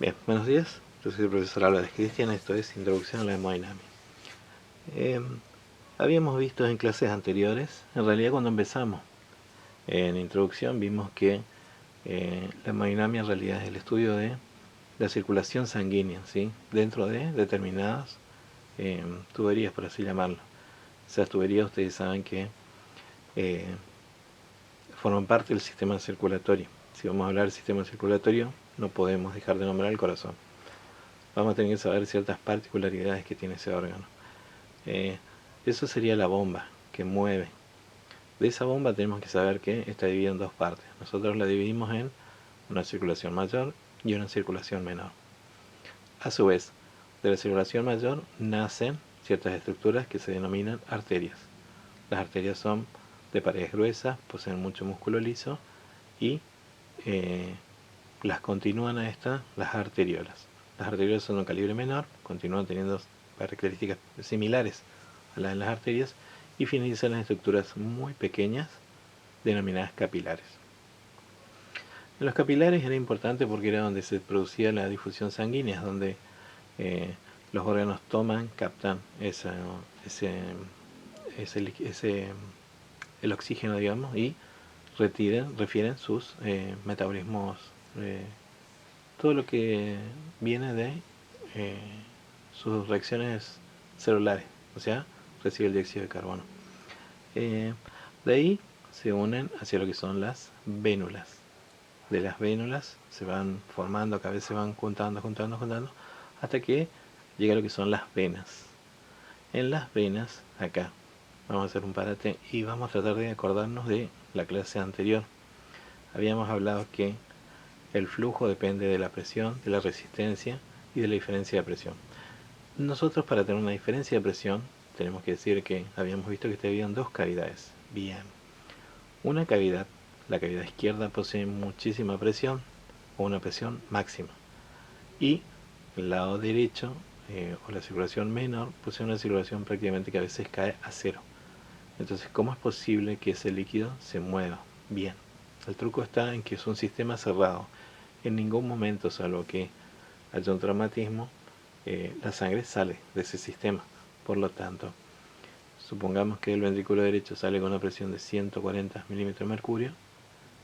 Bien, buenos días. Yo soy el profesor Álvarez Cristian. Esto es Introducción a la Hemodinamia. Habíamos visto en clases anteriores, en realidad cuando empezamos en introducción vimos que la hemodinamia en realidad es el estudio de la circulación sanguínea, ¿sí? Dentro de determinadas tuberías, por así llamarlo. Esas tuberías ustedes saben que forman parte del sistema circulatorio. Si vamos a hablar del sistema circulatorio, no podemos dejar de nombrar el corazón. Vamos a tener que saber ciertas particularidades que tiene ese órgano. Eso sería la bomba que mueve. De esa bomba tenemos que saber que está dividida en dos partes. Nosotros la dividimos en una circulación mayor y una circulación menor. A su vez, de la circulación mayor nacen ciertas estructuras que se denominan arterias. Las arterias son de paredes gruesas, poseen mucho músculo liso y las continúan a estas las arteriolas. Las arteriolas son de un calibre menor, continúan teniendo características similares a las de las arterias y finalizan en estructuras muy pequeñas denominadas capilares. En los capilares era importante porque era donde se producía la difusión sanguínea, donde los órganos toman, captan el oxígeno, digamos, y refieren sus metabolismos, todo lo que viene de sus reacciones celulares, o sea, recibe el dióxido de carbono. De ahí se unen hacia lo que son las vénulas. De las vénulas se van formando, cada vez se van juntando, hasta que llega a lo que son las venas. En las venas, acá, vamos a hacer un parate y vamos a tratar de acordarnos de la clase anterior. Habíamos hablado que el flujo depende de la presión, de la resistencia y de la diferencia de presión. Nosotros, para tener una diferencia de presión, tenemos que decir que habíamos visto que habían dos cavidades. Bien. Una cavidad, la cavidad izquierda, posee muchísima presión o una presión máxima. Y el lado derecho, o la circulación menor, posee una circulación prácticamente que a veces cae a cero. Entonces, ¿cómo es posible que ese líquido se mueva? Bien. El truco está en que es un sistema cerrado. En ningún momento, salvo que haya un traumatismo, la sangre sale de ese sistema. Por lo tanto, supongamos que el ventrículo derecho sale con una presión de 140 milímetros de mercurio,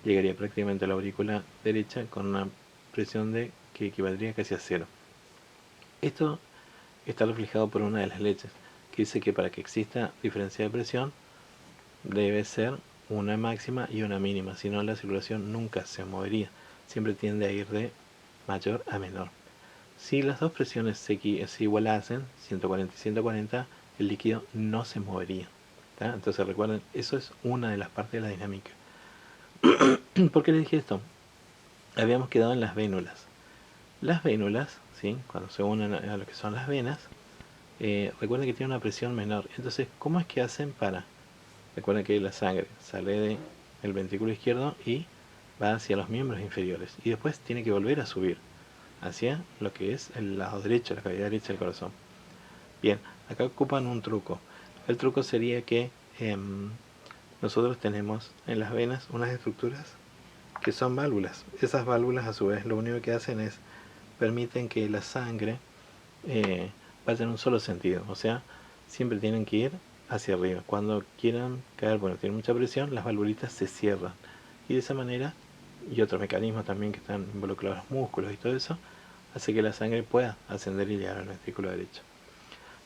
llegaría prácticamente a la aurícula derecha con una presión que equivaldría casi a cero. Esto está reflejado por una de las leyes, que dice que para que exista diferencia de presión debe ser una máxima y una mínima, si no la circulación nunca se movería, siempre tiende a ir de mayor a menor. Si las dos presiones se igualasen, 140 y 140, el líquido no se movería. ¿tá? Entonces recuerden, eso es una de las partes de la dinámica. ¿Por qué les dije esto? Habíamos quedado en las vénulas. Las vénulas, ¿sí? Cuando se unen a lo que son las venas, recuerden que tienen una presión menor. Entonces, ¿cómo es que hacen para? Recuerden que la sangre sale del ventrículo izquierdo y va hacia los miembros inferiores. Y después tiene que volver a subir hacia lo que es el lado derecho, la cavidad derecha del corazón. Bien, acá ocupan un truco. El truco sería que nosotros tenemos en las venas unas estructuras que son válvulas. Esas válvulas a su vez lo único que hacen es permiten que la sangre vaya en un solo sentido, o sea, siempre tienen que ir hacia arriba. Cuando quieran caer, bueno, tienen mucha presión, las valvulitas se cierran y de esa manera, y otros mecanismos también que están involucrados los músculos y todo eso, hace que la sangre pueda ascender y llegar al ventrículo derecho.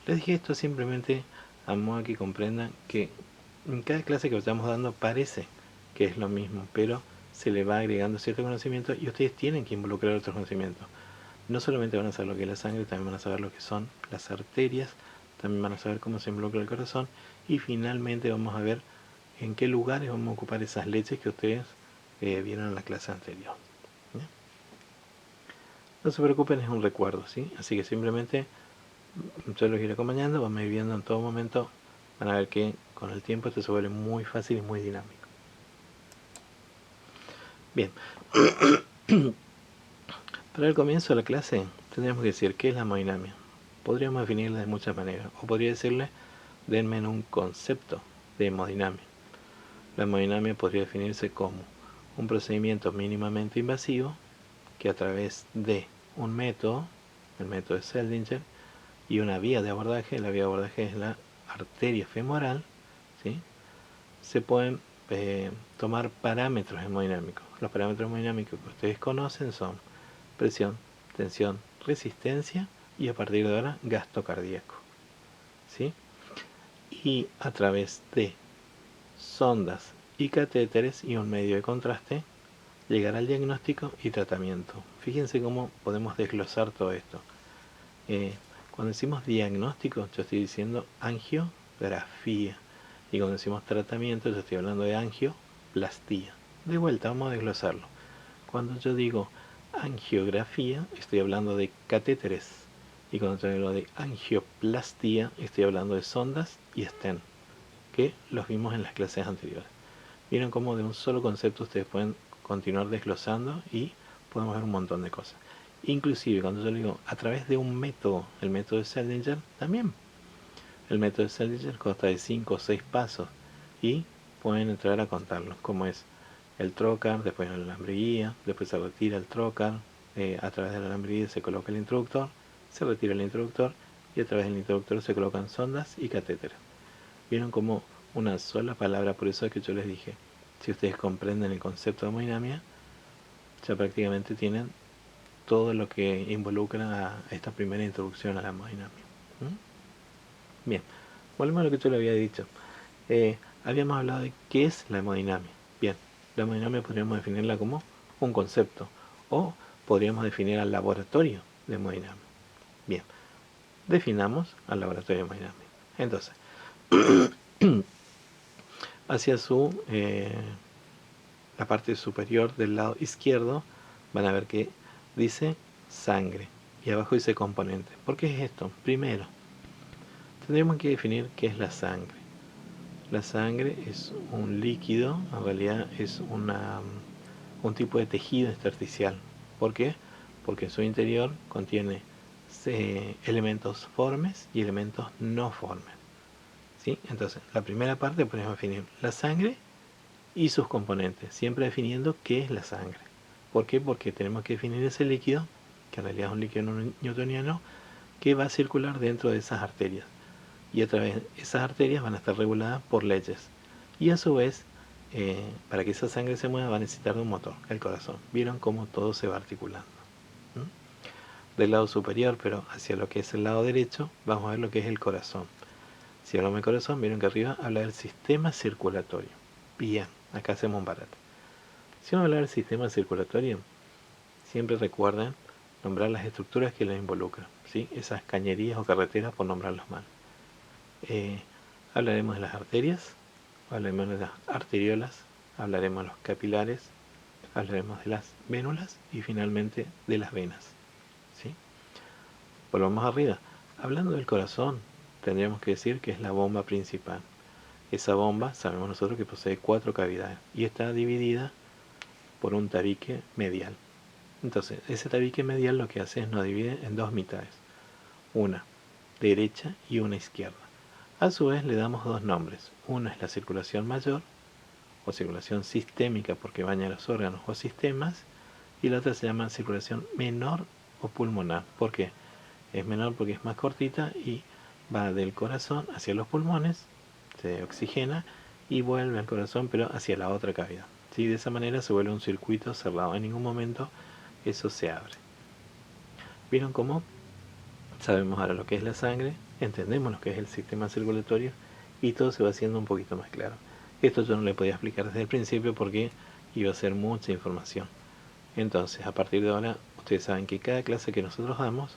Les dije esto simplemente a modo que comprendan que en cada clase que estamos dando parece que es lo mismo, pero se le va agregando cierto conocimiento y ustedes tienen que involucrar otros conocimientos. No solamente van a saber lo que es la sangre, también van a saber lo que son las arterias, también van a saber cómo se involucra el corazón y finalmente vamos a ver en qué lugares vamos a ocupar esas leches que ustedes vieron en la clase anterior. ¿sí? No se preocupen, es un recuerdo, ¿sí? Así que simplemente yo los iré acompañando, van a ir viendo en todo momento, van a ver que con el tiempo esto se vuelve muy fácil y muy dinámico. Bien, para el comienzo de la clase tendríamos que decir qué es la hemodinamia. Podríamos definirla de muchas maneras, o podría decirle, denme un concepto de hemodinamia. La hemodinamia podría definirse como un procedimiento mínimamente invasivo que a través de un método, el método de Seldinger, y una vía de abordaje. La vía de abordaje es la arteria femoral, ¿sí? Se pueden tomar parámetros hemodinámicos. Los parámetros hemodinámicos que ustedes conocen son presión, tensión, resistencia y a partir de ahora gasto cardíaco, ¿sí? Y a través de sondas y catéteres y un medio de contraste llegar al diagnóstico y tratamiento. Fíjense cómo podemos desglosar todo esto. Cuando decimos diagnóstico, yo estoy diciendo angiografía. Y cuando decimos tratamiento, yo estoy hablando de angioplastía. De vuelta, vamos a desglosarlo. Cuando yo digo angiografía, estoy hablando de catéteres. Y cuando yo hablo de angioplastía, estoy hablando de sondas y stent, que los vimos en las clases anteriores. Vieron cómo de un solo concepto ustedes pueden continuar desglosando y podemos ver un montón de cosas. Inclusive cuando yo digo a través de un método, el método de Seldinger, también. El método de Seldinger consta de 5 o 6 pasos y pueden entrar a contarlos, como es el trocar, después el alambre guía, después se retira el trocar, a través del alambre guía se coloca el introductor, se retira el introductor y a través del introductor se colocan sondas y catéteres. Vieron como una sola palabra, por eso es que yo les dije, si ustedes comprenden el concepto de hemodinamia, ya prácticamente tienen todo lo que involucra a esta primera introducción a la hemodinamia. Bien, volvemos a lo que yo le había dicho. Habíamos hablado de qué es la hemodinamia. Bien, la hemodinamia podríamos definirla como un concepto o podríamos definir al laboratorio de hemodinamia. Bien, definamos al laboratorio de hemodinamia. Entonces, hacia la parte superior del lado izquierdo van a ver que dice sangre y abajo dice componente. ¿Por qué es esto? Primero, tendríamos que definir qué es la sangre. La sangre es un líquido, en realidad es un tipo de tejido intersticial. ¿Por qué? Porque en su interior contiene elementos formes y elementos no formes. ¿Sí? Entonces, la primera parte podemos definir la sangre y sus componentes, siempre definiendo qué es la sangre. ¿Por qué? Porque tenemos que definir ese líquido, que en realidad es un líquido newtoniano, que va a circular dentro de esas arterias. Y a través de esas arterias van a estar reguladas por leyes. Y a su vez, para que esa sangre se mueva va a necesitar de un motor, el corazón. ¿Vieron cómo todo se va articulando? Del lado superior, pero hacia lo que es el lado derecho, vamos a ver lo que es el corazón. Si hablamos del corazón, vieron que arriba habla del sistema circulatorio. Bien, acá hacemos un parate. Si vamos a hablar del sistema circulatorio, siempre recuerden nombrar las estructuras que lo involucran, ¿sí? Esas cañerías o carreteras por nombrarlos mal. Hablaremos de las arterias, hablaremos de las arteriolas, hablaremos de los capilares, hablaremos de las vénulas y finalmente de las venas, ¿sí? Volvamos arriba. Hablando del corazón, tendríamos que decir que es la bomba principal. Esa bomba, sabemos nosotros que posee 4 cavidades y está dividida por un tabique medial. Entonces, ese tabique medial lo que hace es nos divide en 2 mitades, una derecha y una izquierda. A su vez le damos 2 nombres. Una es la circulación mayor o circulación sistémica porque baña los órganos o sistemas, y la otra se llama circulación menor o pulmonar. ¿Por qué? Es menor porque es más cortita y va del corazón hacia los pulmones, se oxigena y vuelve al corazón pero hacia la otra cavidad. ¿Sí? De esa manera se vuelve un circuito cerrado. En ningún momento eso se abre. ¿Vieron cómo? Sabemos ahora lo que es la sangre, entendemos lo que es el sistema circulatorio y todo se va haciendo un poquito más claro. Esto yo no le podía explicar desde el principio porque iba a ser mucha información. Entonces, a partir de ahora, ustedes saben que cada clase que nosotros damos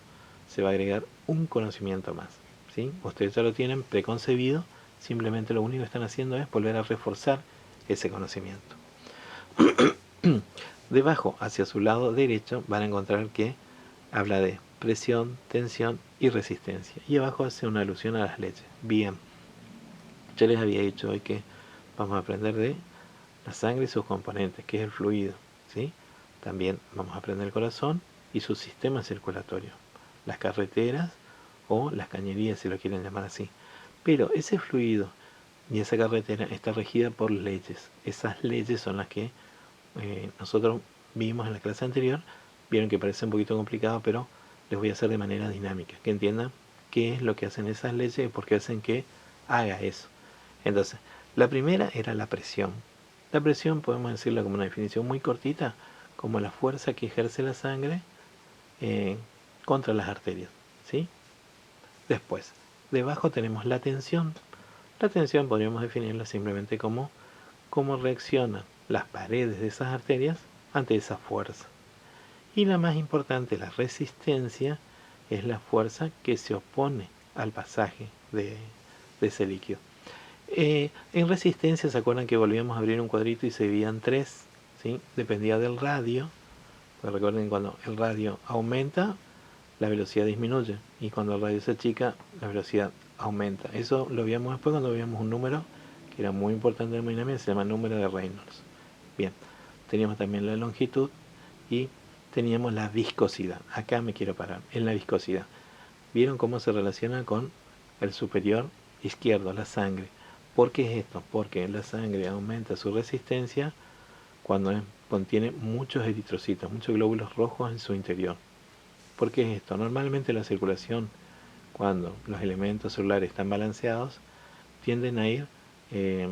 se va a agregar un conocimiento más, ¿sí? Ustedes ya lo tienen preconcebido, simplemente lo único que están haciendo es volver a reforzar ese conocimiento. Debajo, hacia su lado derecho, van a encontrar que habla de presión, tensión y resistencia. Y abajo hace una alusión a las leyes. Bien, yo les había dicho hoy que vamos a aprender de la sangre y sus componentes, que es el fluido, ¿sí? También vamos a aprender el corazón y su sistema circulatorio, las carreteras o las cañerías, si lo quieren llamar así. Pero ese fluido y esa carretera está regida por leyes. Esas leyes son las que nosotros vimos en la clase anterior, Vieron que parece un poquito complicado, pero les voy a hacer de manera dinámica, que entiendan qué es lo que hacen esas leyes y por qué hacen que haga eso. Entonces, la primera era la presión. La presión podemos decirla como una definición muy cortita, como la fuerza que ejerce la sangre eh, contra las arterias, ¿sí? Después, debajo tenemos la tensión. La tensión podríamos definirla simplemente como cómo reaccionan las paredes de esas arterias ante esa fuerza. Y la más importante, la resistencia, es la fuerza que se opone al pasaje de ese líquido. En resistencia, ¿se acuerdan que volvíamos a abrir un cuadrito y se dividían tres? ¿Sí? Dependía del radio. Pues recuerden, cuando el radio aumenta, la velocidad disminuye. Y cuando el radio se achica, la velocidad aumenta. Eso lo veíamos después cuando veíamos un número que era muy importante en hemodinámica, se llama número de Reynolds. Bien, teníamos también la longitud y teníamos la viscosidad. Acá me quiero parar, en la viscosidad. ¿Vieron cómo se relaciona con el superior izquierdo, la sangre? ¿Por qué es esto? Porque la sangre aumenta su resistencia cuando contiene muchos eritrocitos, muchos glóbulos rojos en su interior. ¿Por qué es esto? Normalmente la circulación, cuando los elementos celulares están balanceados, tienden a ir, eh,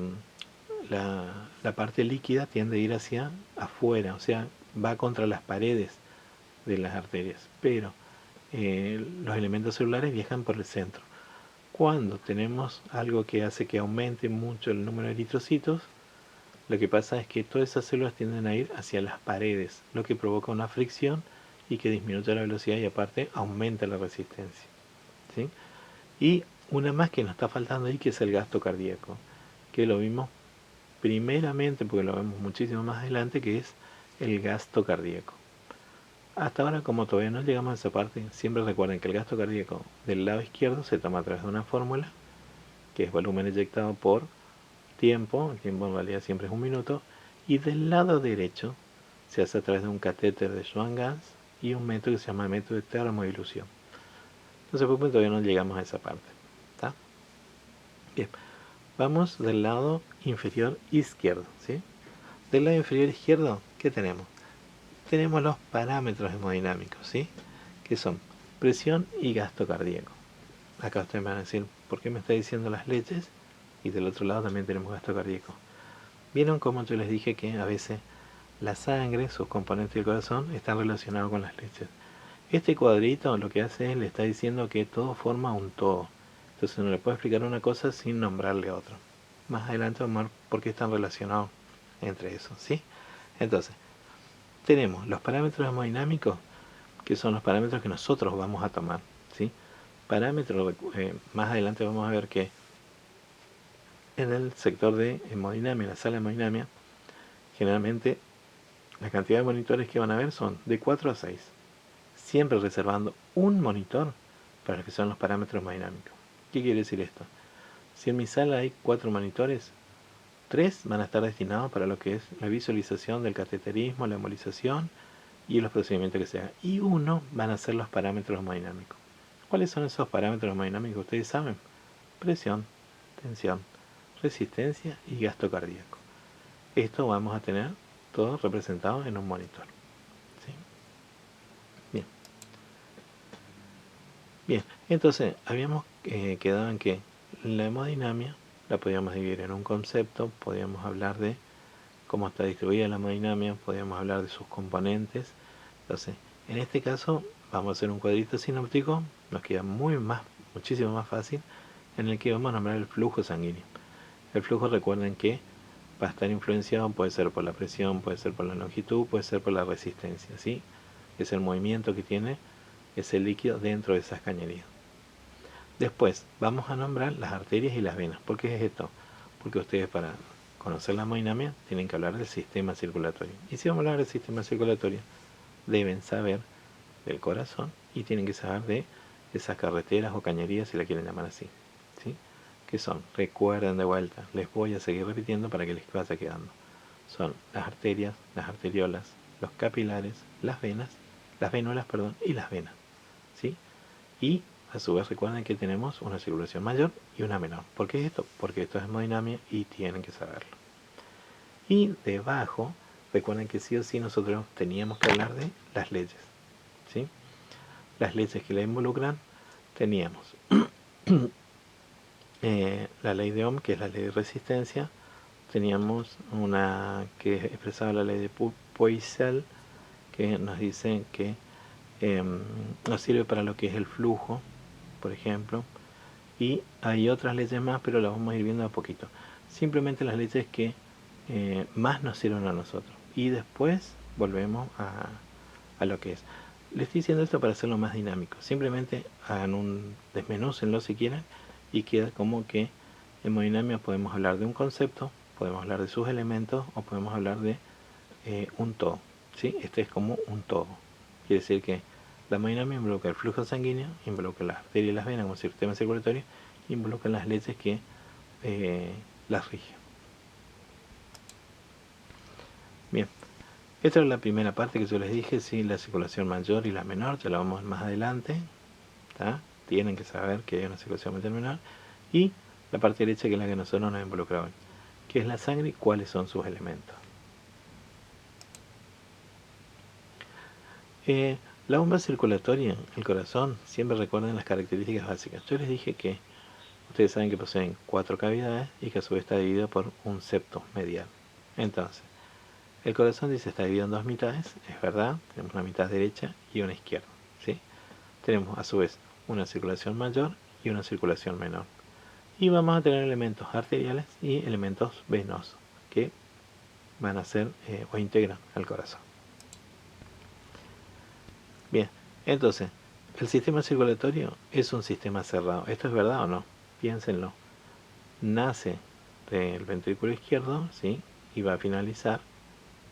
la parte líquida tiende a ir hacia afuera, o sea, va contra las paredes de las arterias, pero los elementos celulares viajan por el centro. Cuando tenemos algo que hace que aumente mucho el número de eritrocitos, lo que pasa es que todas esas células tienden a ir hacia las paredes, lo que provoca una fricción y que disminuye la velocidad y aparte aumenta la resistencia, ¿sí? Y una más que nos está faltando ahí, que es el gasto cardíaco, que lo vimos primeramente, porque lo vemos muchísimo más adelante, que es el gasto cardíaco. Hasta ahora, como todavía no llegamos a esa parte, siempre recuerden que el gasto cardíaco del lado izquierdo se toma a través de una fórmula, que es volumen eyectado por tiempo. El tiempo en realidad siempre es un minuto. Y del lado derecho se hace a través de un catéter de Swan-Ganz y un método que se llama método de termodilución. Entonces, por todavía no llegamos a esa parte. ¿Está? Bien, vamos del lado inferior izquierdo, ¿sí? Del lado inferior izquierdo, ¿qué tenemos? Tenemos los parámetros hemodinámicos, ¿sí? Que son presión y gasto cardíaco. Acá ustedes me van a decir, ¿por qué me está diciendo las leches? Y del otro lado también tenemos gasto cardíaco. ¿Vieron cómo yo les dije que a veces la sangre, sus componentes del corazón, están relacionados con las leches? Este cuadrito lo que hace es, le está diciendo que todo forma un todo. Entonces no le puedo explicar una cosa sin nombrarle otro. Más adelante vamos a ver por qué están relacionados entre esos, ¿sí? Entonces, tenemos los parámetros hemodinámicos, que son los parámetros que nosotros vamos a tomar, ¿sí? Parámetros, más adelante vamos a ver que en el sector de hemodinamia, en la sala de hemodinamia, generalmente la cantidad de monitores que van a ver son de 4 a 6, siempre reservando un monitor para lo que son los parámetros hemodinámicos. ¿Qué quiere decir esto? Si en mi sala hay 4 monitores, 3 van a estar destinados para lo que es la visualización del cateterismo, la embolización y los procedimientos que se hagan. Y uno van a ser los parámetros hemodinámicos. ¿Cuáles son esos parámetros hemodinámicos? Ustedes saben: presión, tensión, resistencia y gasto cardíaco. Esto vamos a tener todo representado en un monitor, ¿sí? Bien. Bien, entonces habíamos quedado en que la hemodinamia la podíamos dividir en un concepto, podíamos hablar de cómo está distribuida la hemodinamia, podíamos hablar de sus componentes. Entonces, en este caso vamos a hacer un cuadrito sinóptico, nos queda muchísimo más fácil, en el que vamos a nombrar el flujo sanguíneo. El flujo, recuerden que va a estar influenciado, puede ser por la presión, puede ser por la longitud, puede ser por la resistencia, ¿sí? Es el movimiento que tiene ese líquido dentro de esas cañerías. Después vamos a nombrar las arterias y las venas. ¿Por qué es esto? Porque ustedes, para conocer la hemodinamia, tienen que hablar del sistema circulatorio. Y si vamos a hablar del sistema circulatorio, deben saber del corazón y tienen que saber de esas carreteras o cañerías, si la quieren llamar así, ¿sí? Que son, recuerden de vuelta, les voy a seguir repitiendo para que les vaya quedando. Son las arterias, las arteriolas, los capilares, las venas, las vénulas, perdón, y las venas, ¿sí? Y a su vez recuerden que tenemos una circulación mayor y una menor. ¿Por qué es esto? Porque esto es hemodinamia y tienen que saberlo. Y debajo recuerden que sí o sí nosotros teníamos que hablar de las leyes, ¿sí? Las leyes que la involucran, teníamos la ley de Ohm, que es la ley de resistencia, teníamos una que expresaba la ley de Poiseuille, que nos dice que nos sirve para lo que es el flujo, por ejemplo, y hay otras leyes más, pero las vamos a ir viendo a poquito. Simplemente las leyes que más nos sirven a nosotros. Y después volvemos a lo que es. Les estoy diciendo esto para hacerlo más dinámico. Simplemente hagan un desmenúcenlo si quieren y queda como que en hemodinamia podemos hablar de un concepto, podemos hablar de sus elementos o podemos hablar de un todo. ¿Sí? Este es como un todo. Quiere decir que la hemodinamia involucra el flujo sanguíneo, involucra las arterias y las venas como sistema circulatorio, involucra las leyes que las rigen. Bien, esta es la primera parte que yo les dije, sí, la circulación mayor y la menor, ya la vamos más adelante. ¿Tá? Tienen que saber que hay una circulación mayor y menor. Y la parte derecha, que es la que nosotros nos involucramos, que es la sangre y cuáles son sus elementos. La bomba circulatoria, el corazón, siempre recuerden las características básicas. Yo les dije que ustedes saben que poseen 4 cavidades y que a su vez está dividido por un septo medial. Entonces, el corazón dice está dividido en 2 mitades, es verdad, tenemos una mitad derecha y una izquierda, ¿sí? Tenemos a su vez una circulación mayor y una circulación menor. Y vamos a tener elementos arteriales y elementos venosos que van a ser o integran al corazón. Bien, entonces, el sistema circulatorio es un sistema cerrado. ¿Esto es verdad o no? Piénsenlo. Nace del ventrículo izquierdo, ¿sí? Y va a finalizar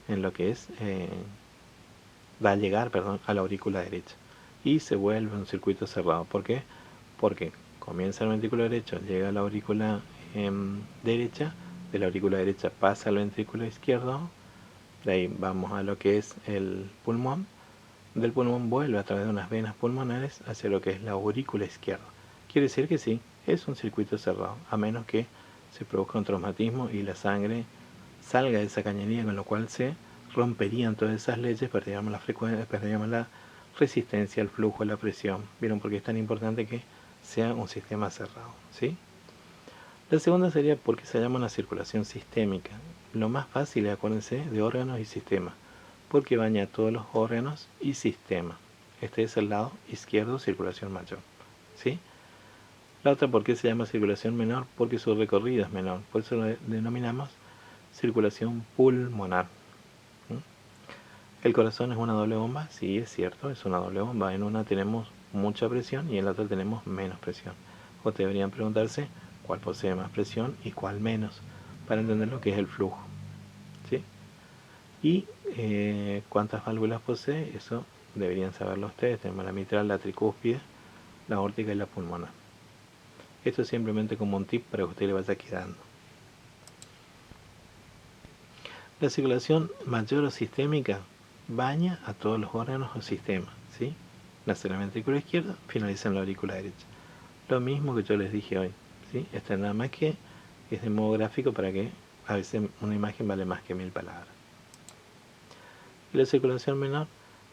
en lo que es, va a llegar, perdón, a la aurícula derecha. Y se vuelve un circuito cerrado. ¿Por qué? Porque comienza el ventrículo derecho, llega a la aurícula derecha, de la aurícula derecha pasa al ventrículo izquierdo, de ahí vamos a lo que es el pulmón, del pulmón vuelve a través de unas venas pulmonares hacia lo que es la aurícula izquierda. Quiere decir que sí, es un circuito cerrado, a menos que se produzca un traumatismo y la sangre salga de esa cañería, con lo cual se romperían todas esas leyes, perderíamos la frecuencia, perderíamos la resistencia, el flujo, la presión. ¿Vieron por qué es tan importante que sea un sistema cerrado? ¿Sí? La segunda sería porque se llama una circulación sistémica. Lo más fácil es, acuérdense, de órganos y sistemas, porque baña todos los órganos y sistemas. Este es el lado izquierdo, circulación mayor. ¿Sí? La otra, ¿por qué se llama circulación menor? Porque su recorrido es menor. Por eso lo denominamos circulación pulmonar. ¿El corazón es una doble bomba? Sí, es cierto, es una doble bomba. En una tenemos mucha presión y en la otra tenemos menos presión. O deberían preguntarse cuál posee más presión y cuál menos, para entender lo que es el flujo. ¿Sí? Y cuántas válvulas posee, eso deberían saberlo ustedes. Tenemos la mitral, la tricúspide, la aórtica y la pulmonar. Esto es simplemente como un tip para que usted le vaya quedando. La circulación mayor o sistémica baña a todos los órganos o sistemas, ¿sí? Nace en la ventrícula izquierda, finaliza en la aurícula derecha. Lo mismo que yo les dije hoy, ¿sí? Esta nada más que es de modo gráfico para que a veces una imagen vale más que 1000 palabras. Y la circulación menor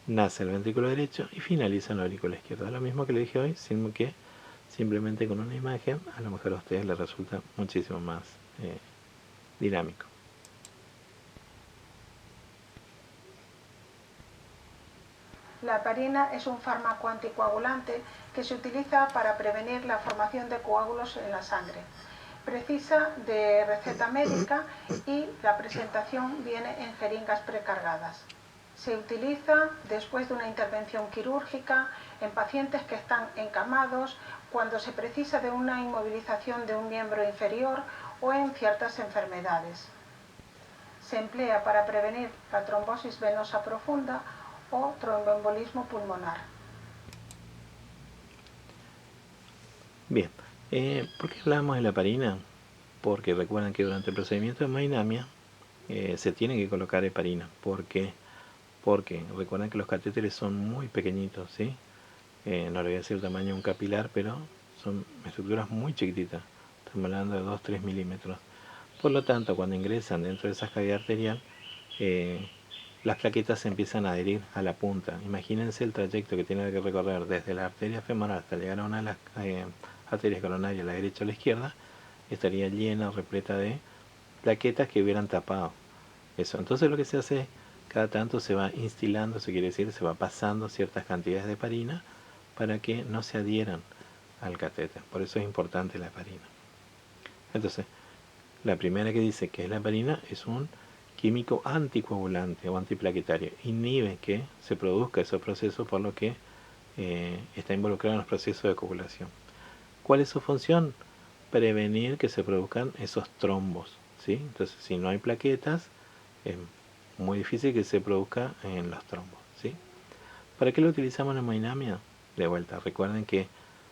nace en el ventrículo derecho y finaliza en la aurícula izquierda. Lo mismo que le dije hoy, sino que simplemente con una imagen a lo mejor a ustedes les resulta muchísimo más dinámico. La heparina es un fármaco anticoagulante que se utiliza para prevenir la formación de coágulos en la sangre. Precisa de receta médica y la presentación viene en jeringas precargadas. Se utiliza después de una intervención quirúrgica en pacientes que están encamados, cuando se precisa de una inmovilización de un miembro inferior o en ciertas enfermedades. Se emplea para prevenir la trombosis venosa profunda o tromboembolismo pulmonar. Bien, ¿por qué hablamos de la heparina? Porque recuerdan que durante el procedimiento de hemodinamia se tiene que colocar heparina. ¿Por qué? Porque recuerdan que los catéteres son muy pequeñitos, ¿sí? No le voy a decir el tamaño de un capilar, pero son estructuras muy chiquititas. Estamos hablando de 2-3 milímetros. Por lo tanto, cuando ingresan dentro de esa cavidad arterial, las plaquetas se empiezan a adherir a la punta. Imagínense el trayecto que tiene que recorrer desde la arteria femoral hasta llegar a una de las arterias coronarias, a la derecha o a la izquierda, estaría llena, repleta de plaquetas que hubieran tapado eso. Entonces lo que se hace, cada tanto se va instilando, eso quiere decir, se va pasando ciertas cantidades de heparina para que no se adhieran al catéter. Por eso es importante la heparina. Entonces, la primera que dice que es la heparina es un químico anticoagulante o antiplaquetario. Inhibe que se produzca esos procesos, por lo que está involucrado en los procesos de coagulación. ¿Cuál es su función? Prevenir que se produzcan esos trombos, ¿sí? Entonces, si no hay plaquetas, es muy difícil que se produzca en los trombos, ¿sí? ¿Para qué lo utilizamos en hemodinamia? De vuelta, recuerden que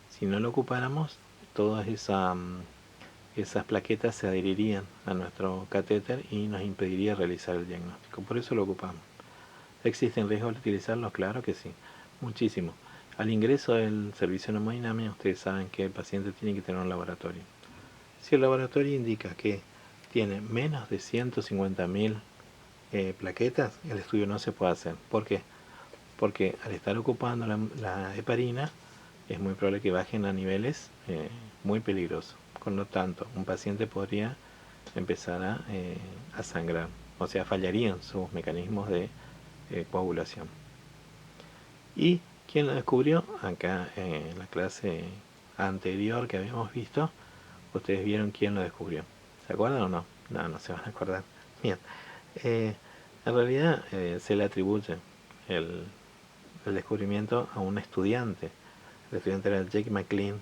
si no lo ocupáramos, todas esas plaquetas se adherirían a nuestro catéter y nos impediría realizar el diagnóstico. Por eso lo ocupamos. ¿Existen riesgos de utilizarlo? Claro que sí, muchísimo. Al ingreso del servicio de hemodinamia, ustedes saben que el paciente tiene que tener un laboratorio. Si el laboratorio indica que tiene menos de 150.000 plaquetas, el estudio no se puede hacer. ¿Por qué? Porque al estar ocupando la heparina, es muy probable que bajen a niveles muy peligrosos. Con lo tanto, un paciente podría empezar a sangrar, o sea, fallarían sus mecanismos de coagulación. ¿Y quién lo descubrió? Acá en la clase anterior que habíamos visto, ustedes vieron quién lo descubrió. ¿Se acuerdan o no? No, no se van a acordar. Bien. En realidad se le atribuye el, el descubrimiento a un estudiante. El estudiante era Jake McLean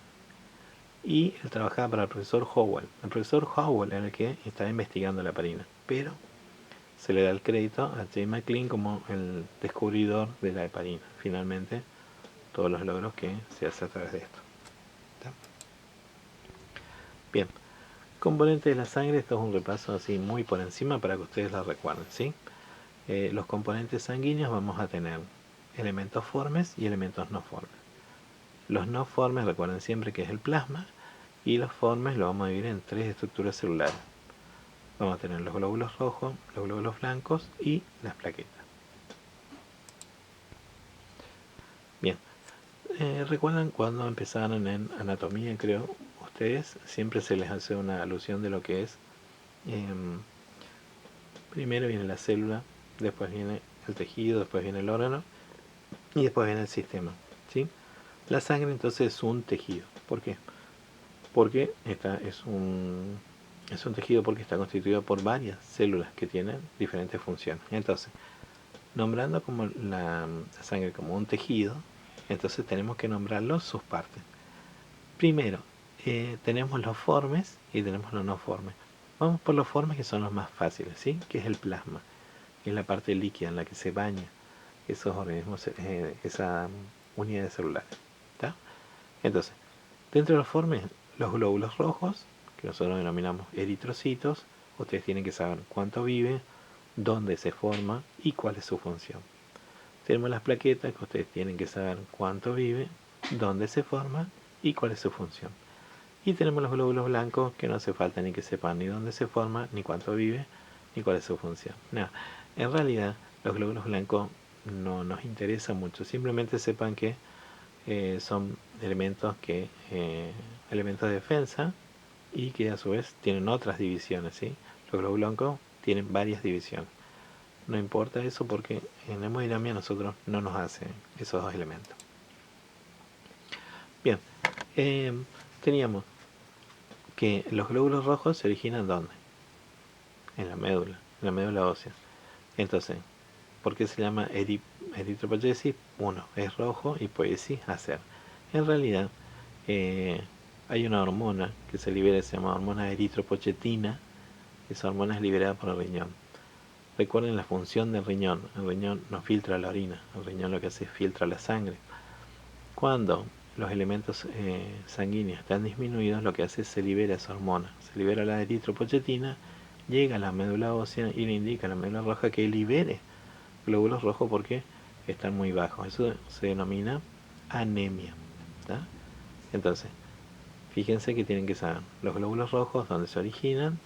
y él trabajaba para el profesor Howell. El profesor Howell era el que estaba investigando la heparina, pero se le da el crédito a Jake McLean como el descubridor de la heparina. Finalmente, todos los logros que se hace a través de esto. ¿Está? Bien, componentes de la sangre, esto es un repaso así muy por encima para que ustedes lo recuerden, ¿sí? Los componentes sanguíneos vamos a tener elementos formes y elementos no formes. Los no formes, recuerden siempre que es el plasma, y los formes lo vamos a dividir en tres estructuras celulares. Vamos a tener los glóbulos rojos, los glóbulos blancos y las plaquetas. Bien, recuerdan cuando empezaron en anatomía, creo, ustedes siempre se les hace una alusión de lo que es, primero viene la célula, después viene el tejido, después viene el órgano y después viene el sistema, ¿sí? La sangre entonces es un tejido. ¿Por qué? Porque es un tejido porque está constituido por varias células que tienen diferentes funciones. Entonces, nombrando como la sangre como un tejido, entonces tenemos que nombrarlo sus partes. Primero, tenemos los formes y tenemos los no formes. Vamos por los formes que son los más fáciles, ¿sí? Que es el plasma, que es la parte líquida en la que se baña esos organismos, esa unidades celulares. ¿Está? Entonces, dentro de los formes, los glóbulos rojos, que nosotros denominamos eritrocitos, ustedes tienen que saber cuánto vive, dónde se forma y cuál es su función. Tenemos las plaquetas, que ustedes tienen que saber cuánto vive, dónde se forma y cuál es su función. Y tenemos los glóbulos blancos, que no hace falta ni que sepan ni dónde se forma, ni cuánto vive, ni cuál es su función. No, en realidad, los glóbulos blancos no nos interesan mucho. Simplemente sepan que son elementos elementos de defensa y que a su vez tienen otras divisiones, ¿sí? Los glóbulos blancos tienen varias divisiones. No importa eso porque en hemodinamia nosotros no nos hacen esos dos elementos. Bien, teníamos que los glóbulos rojos se originan ¿dónde? En la médula ósea. Entonces, ¿por qué se llama eritropoyesis? Uno, es rojo y poiesis, hacer. En realidad, hay una hormona que se libera, se llama hormona eritropoyetina. Esa hormona es liberada por el riñón. Recuerden la función del riñón. El riñón no filtra la orina. El riñón lo que hace es filtra la sangre. Cuando los elementos sanguíneos están disminuidos, lo que hace es se libera esa hormona. Se libera la eritropoyetina, llega a la médula ósea y le indica a la médula roja que libere glóbulos rojos porque están muy bajos. Eso se denomina anemia. ¿Tá? Entonces, fíjense que tienen que saber los glóbulos rojos, dónde se originan,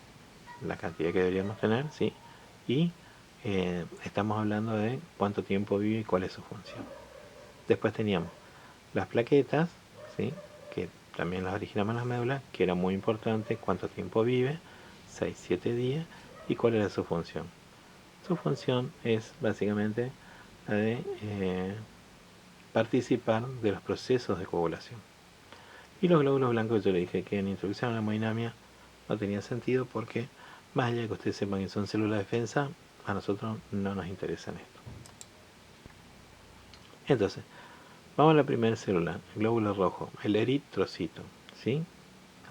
la cantidad que deberíamos tener, ¿sí? Y estamos hablando de cuánto tiempo vive y cuál es su función. Después teníamos las plaquetas, ¿sí? Que también las originamos en las médulas, que era muy importante cuánto tiempo vive, 6-7 días, y cuál era su función. Su función es básicamente la de participar de los procesos de coagulación. Y los glóbulos blancos, yo le dije que en introducción a la hemodinamia no tenía sentido porque, más allá de que ustedes sepan que son células de defensa, a nosotros no nos interesa esto. Entonces, vamos a la primera célula, el glóbulo rojo, el eritrocito, ¿sí?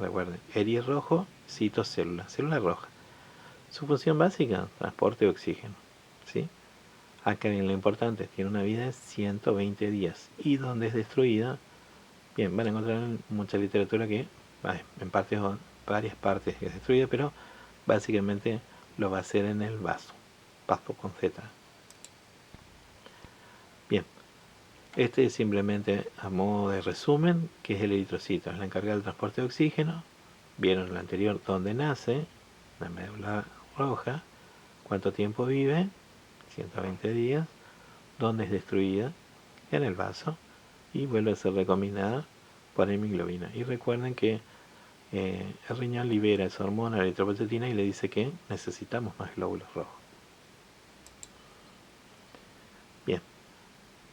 Recuerden, eri rojo, citocélula, célula roja. Su función básica, transporte de oxígeno, ¿sí? Acá en lo importante, tiene una vida de 120 días y donde es destruida, bien, van a encontrar mucha literatura que en partes o varias partes es destruida, pero básicamente lo va a hacer en el vaso con Z. Bien, este es simplemente a modo de resumen, que es el eritrocito, es la encargada del transporte de oxígeno. Vieron lo anterior, dónde nace, la médula roja, cuánto tiempo vive, 120 días, dónde es destruida, en el vaso, y vuelve a ser recombinada por hemoglobina. Y recuerden que el riñón libera esa hormona, la eritropoyetina, y le dice que necesitamos más glóbulos rojos. Bien,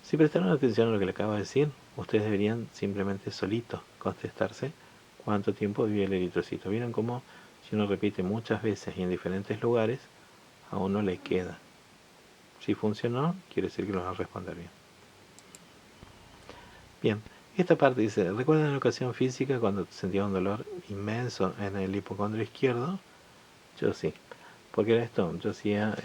si prestaron atención a lo que le acabo de decir, ustedes deberían simplemente solitos contestarse cuánto tiempo vive el eritrocito. Vieron cómo si uno repite muchas veces y en diferentes lugares, a uno le queda. Si funcionó, quiere decir que lo van a responder bien. Bien, esta parte dice, ¿recuerdan la educación física cuando sentía un dolor inmenso en el hipocondrio izquierdo? Yo sí. ¿Por qué era esto? Yo hacía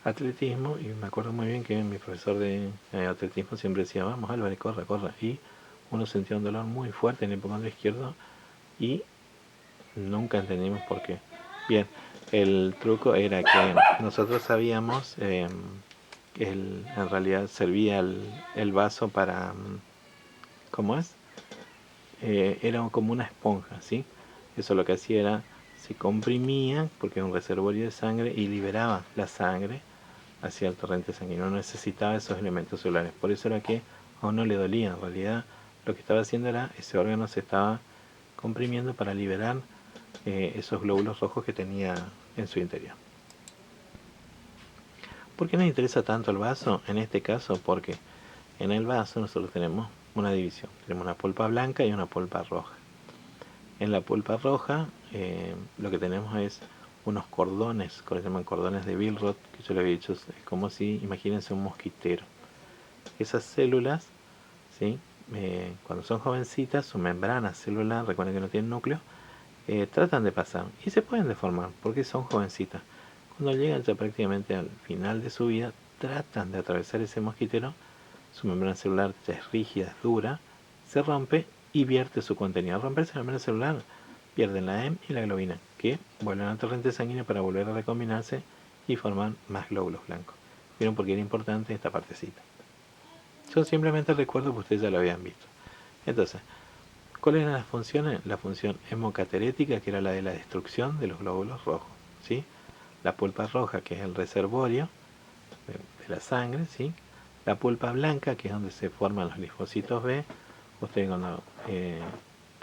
atletismo y me acuerdo muy bien que mi profesor de atletismo siempre decía, vamos Álvaro, corra, corra. Y uno sentía un dolor muy fuerte en el hipocondrio izquierdo y nunca entendimos por qué. Bien, el truco era que nosotros sabíamos en realidad servía el vaso para, ¿cómo es? Era como una esponja, ¿sí? Eso lo que hacía era, se comprimía, porque es un reservorio de sangre, y liberaba la sangre hacia el torrente sanguíneo. No necesitaba esos elementos celulares. Por eso era que a uno le dolía. En realidad lo que estaba haciendo era, ese órgano se estaba comprimiendo para liberar esos glóbulos rojos que tenía en su interior. ¿Por qué nos interesa tanto el vaso? En este caso, porque en el vaso nosotros tenemos una división. Tenemos una pulpa blanca y una pulpa roja. En la pulpa roja lo que tenemos es unos cordones, que se llaman cordones de Billroth, que yo le había dicho, es como si, imagínense un mosquitero. Esas células, ¿sí? Cuando son jovencitas, su membrana celular, recuerden que no tienen núcleo, tratan de pasar y se pueden deformar porque son jovencitas. Cuando llegan ya prácticamente al final de su vida, tratan de atravesar ese mosquitero, su membrana celular ya es rígida, es dura, se rompe y vierte su contenido. Al romperse la membrana celular, pierden la hemo y la globina, que vuelven al torrente sanguíneo para volver a recombinarse y formar más glóbulos blancos. ¿Vieron por qué era importante esta partecita? Yo simplemente recuerdo que ustedes ya lo habían visto. Entonces, ¿cuáles eran las funciones? La función hemocaterética, que era la de la destrucción de los glóbulos rojos, ¿sí? La pulpa roja, que es el reservorio de la sangre, ¿sí? La pulpa blanca, que es donde se forman los linfocitos B. Ustedes cuando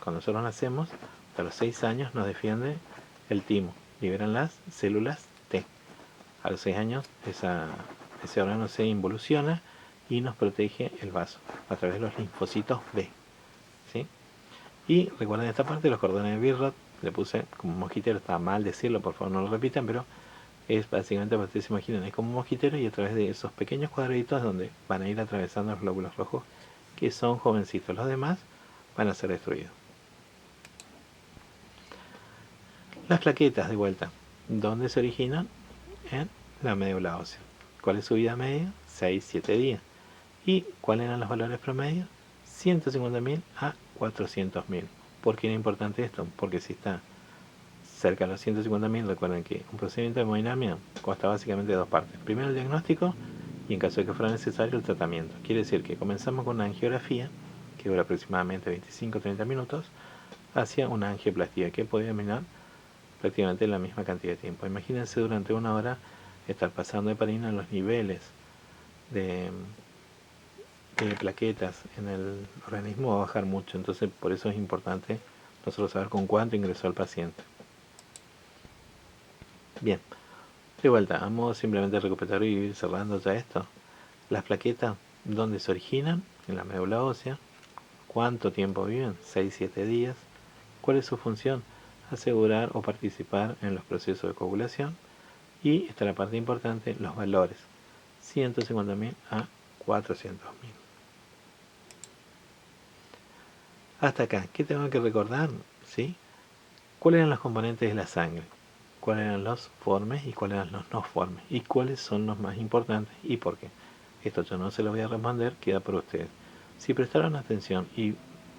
nosotros nacemos, a los 6 años nos defiende el timo, liberan las células T. A los 6 años ese órgano se involuciona y nos protege el vaso a través de los linfocitos B, ¿sí? Y recuerden esta parte, los cordones de Billroth, le puse como mosquitero, está mal decirlo, por favor no lo repitan, pero es básicamente para que ustedes se imaginen, es como un mosquitero y a través de esos pequeños cuadraditos donde van a ir atravesando los glóbulos rojos, que son jovencitos, los demás van a ser destruidos. Las plaquetas, de vuelta, ¿dónde se originan? En la médula ósea. ¿Cuál es su vida media? 6-7 días. ¿Y cuáles eran los valores promedios? 150.000 a 400.000. ¿Por qué era importante esto? Porque si está cerca de los 150.000, recuerden que un procedimiento de hemodinamia consta básicamente de dos partes. Primero el diagnóstico y en caso de que fuera necesario el tratamiento. Quiere decir que comenzamos con una angiografía que dura aproximadamente 25-30 minutos hacia una angioplastia que puede terminar prácticamente la misma cantidad de tiempo. Imagínense durante una hora estar pasando heparina, los niveles de plaquetas en el organismo va a bajar mucho. Entonces por eso es importante nosotros saber con cuánto ingresó el paciente. Bien, de vuelta, vamos simplemente a recuperar y ir cerrando ya esto. Las plaquetas, ¿dónde se originan? En la médula ósea. ¿Cuánto tiempo viven? 6-7 días. ¿Cuál es su función? Asegurar o participar en los procesos de coagulación. Y esta es la parte importante, los valores. 150.000 a 400.000. Hasta acá, ¿qué tengo que recordar? ¿Sí? ¿Cuáles eran los componentes de la sangre? ¿Cuáles eran los formes y cuáles eran los no formes? ¿Y cuáles son los más importantes y por qué? Esto yo no se lo voy a responder, queda por ustedes. Si prestaron atención y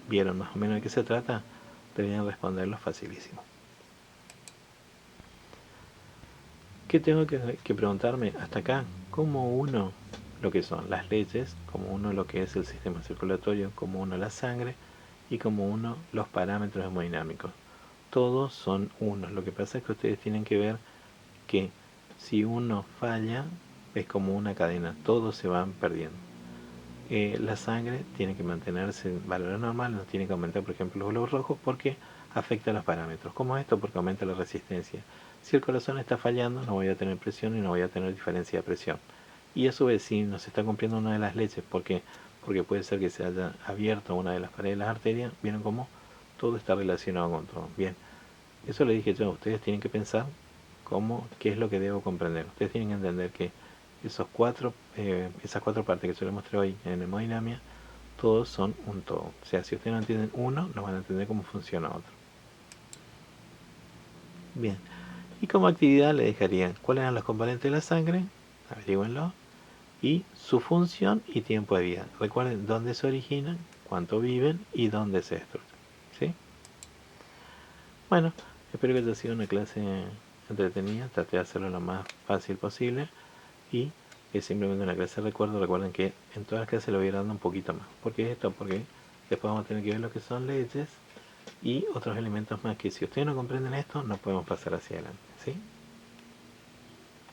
vieron más o menos de qué se trata, deberían responderlo facilísimo. ¿Qué tengo que preguntarme hasta acá? ¿Cómo uno lo que son las leyes, como uno lo que es el sistema circulatorio, como uno la sangre y como uno los parámetros hemodinámicos? Todos son unos. Lo que pasa es que ustedes tienen que ver que si uno falla es como una cadena, todos se van perdiendo. La sangre tiene que mantenerse en valores normales, no tiene que aumentar, por ejemplo, los globos rojos porque afecta a los parámetros. ¿Cómo esto? Porque aumenta la resistencia. Si el corazón está fallando, no voy a tener presión y no voy a tener diferencia de presión. Y a su vez, si no se está cumpliendo una de las leyes, porque puede ser que se haya abierto una de las paredes de las arterias, ¿vieron cómo? Todo está relacionado con todo. Bien, eso le dije yo, ustedes tienen que pensar qué es lo que debo comprender. Ustedes tienen que entender que esas cuatro partes que yo les mostré hoy en hemodinamia, todos son un todo. O sea, si ustedes no entienden uno, no van a entender cómo funciona otro. Bien, y como actividad le dejaría cuáles eran los componentes de la sangre, averígüenlo, y su función y tiempo de vida. Recuerden dónde se originan, cuánto viven y dónde se destruyen. ¿Sí? Bueno, espero que haya sido una clase entretenida. Traté de hacerlo lo más fácil posible y es simplemente una clase de recuerdo. Recuerden que en todas las clases lo voy a ir dando un poquito más. ¿Por qué esto? Porque después vamos a tener que ver lo que son leyes y otros elementos más que si ustedes no comprenden esto, no podemos pasar hacia adelante. ¿Sí?